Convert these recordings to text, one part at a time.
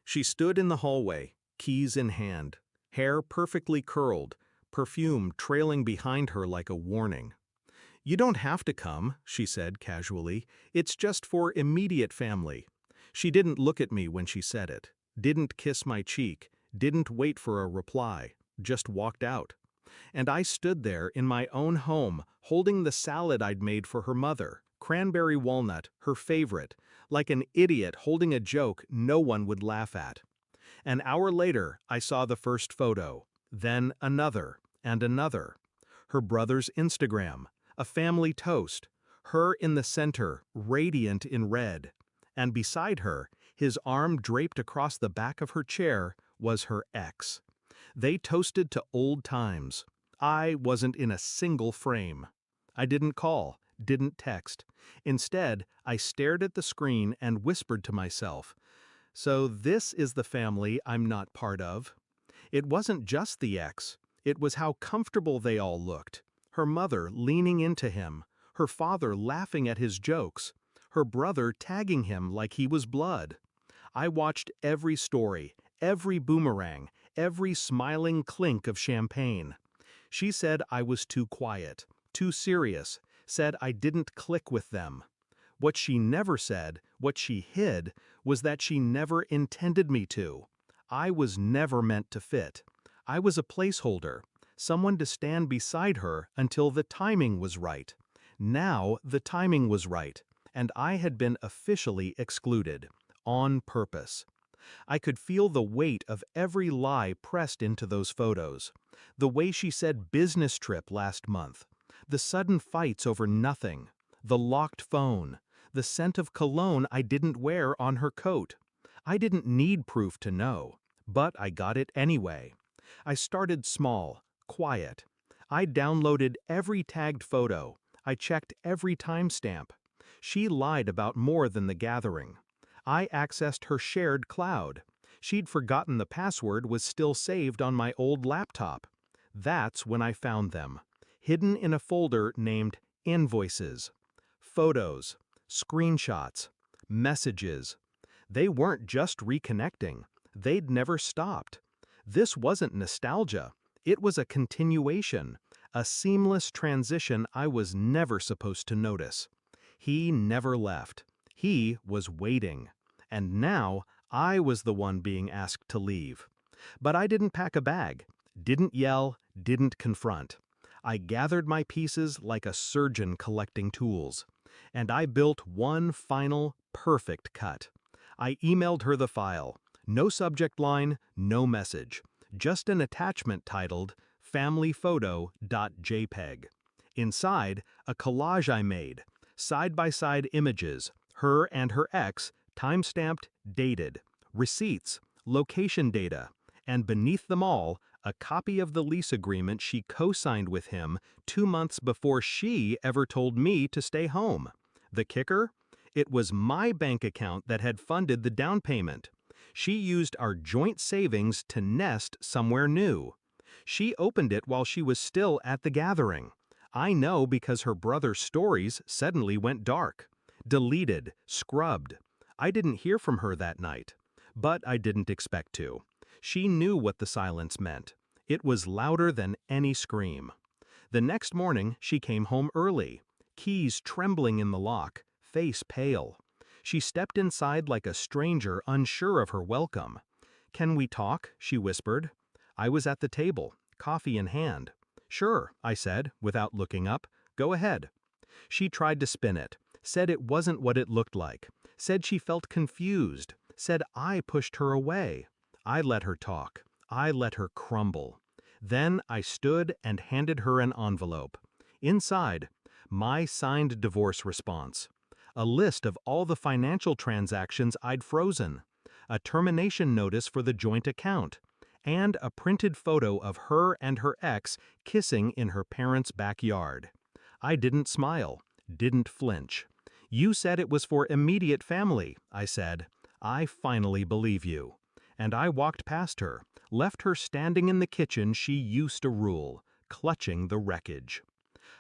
She stood in the hallway, keys in hand, hair perfectly curled, perfume trailing behind her like a warning. "You don't have to come," she said casually. "It's just for immediate family." She didn't look at me when she said it, didn't kiss my cheek, didn't wait for a reply, just walked out. And I stood there in my own home, holding the salad I'd made for her mother, cranberry walnut, her favorite, like an idiot holding a joke no one would laugh at. An hour later, I saw the first photo, then another, and another. Her brother's Instagram, a family toast, her in the center, radiant in red. And beside her, his arm draped across the back of her chair, was her ex. They toasted to old times. I wasn't in a single frame. I didn't call, didn't text. Instead, I stared at the screen and whispered to myself, "So this is the family I'm not part of." It wasn't just the ex. It was how comfortable they all looked. Her mother leaning into him, her father laughing at his jokes, her brother tagging him like he was blood. I watched every story, every boomerang, every smiling clink of champagne. She said I was too quiet, too serious, said I didn't click with them. What she never said, what she hid, was that she never intended me to. I was never meant to fit. I was a placeholder, someone to stand beside her until the timing was right. Now the timing was right, and I had been officially excluded, on purpose. I could feel the weight of every lie pressed into those photos. The way she said business trip last month, the sudden fights over nothing, the locked phone, the scent of cologne I didn't wear on her coat. I didn't need proof to know, but I got it anyway. I started small, quiet. I downloaded every tagged photo. I checked every timestamp. She lied about more than the gathering. I accessed her shared cloud. She'd forgotten the password was still saved on my old laptop. That's when I found them, hidden in a folder named Invoices. Photos, screenshots, messages. They weren't just reconnecting. They'd never stopped. This wasn't nostalgia. It was a continuation, a seamless transition I was never supposed to notice. He never left. He was waiting. And now I was the one being asked to leave. But I didn't pack a bag, didn't yell, didn't confront. I gathered my pieces like a surgeon collecting tools. And I built one final, perfect cut. I emailed her the file. No subject line, no message. Just an attachment titled familyphoto.jpg. Inside, a collage I made, side-by-side images, her and her ex, time-stamped, dated, receipts, location data, and beneath them all, a copy of the lease agreement she co-signed with him 2 months before she ever told me to stay home. The kicker? It was my bank account that had funded the down payment. She used our joint savings to nest somewhere new. She opened it while she was still at the gathering. I know because her brother's stories suddenly went dark. Deleted, scrubbed. I didn't hear from her that night. But I didn't expect to. She knew what the silence meant. It was louder than any scream. The next morning, she came home early, keys trembling in the lock, face pale. She stepped inside like a stranger unsure of her welcome. "Can we talk?" she whispered. I was at the table, coffee in hand. "Sure," I said, without looking up. "Go ahead." She tried to spin it, said it wasn't what it looked like, said she felt confused, said I pushed her away. I let her talk. I let her crumble. Then I stood and handed her an envelope. Inside, my signed divorce response. A list of all the financial transactions I'd frozen, a termination notice for the joint account, and a printed photo of her and her ex kissing in her parents' backyard. I didn't smile, didn't flinch. "You said it was for immediate family," I said. "I finally believe you." And I walked past her, left her standing in the kitchen she used to rule, clutching the wreckage.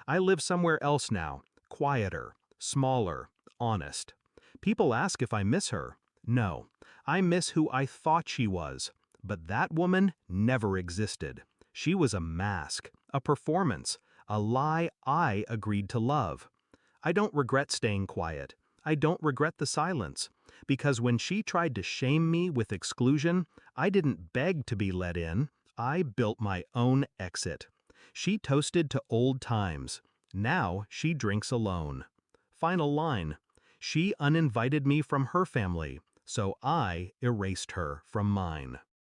I live somewhere else now, quieter, smaller, honest. People ask if I miss her. No, I miss who I thought she was. But that woman never existed. She was a mask, a performance, a lie I agreed to love. I don't regret staying quiet. I don't regret the silence. Because when she tried to shame me with exclusion, I didn't beg to be let in. I built my own exit. She toasted to old times. Now she drinks alone. Final line. She uninvited me from her family, so I erased her from mine.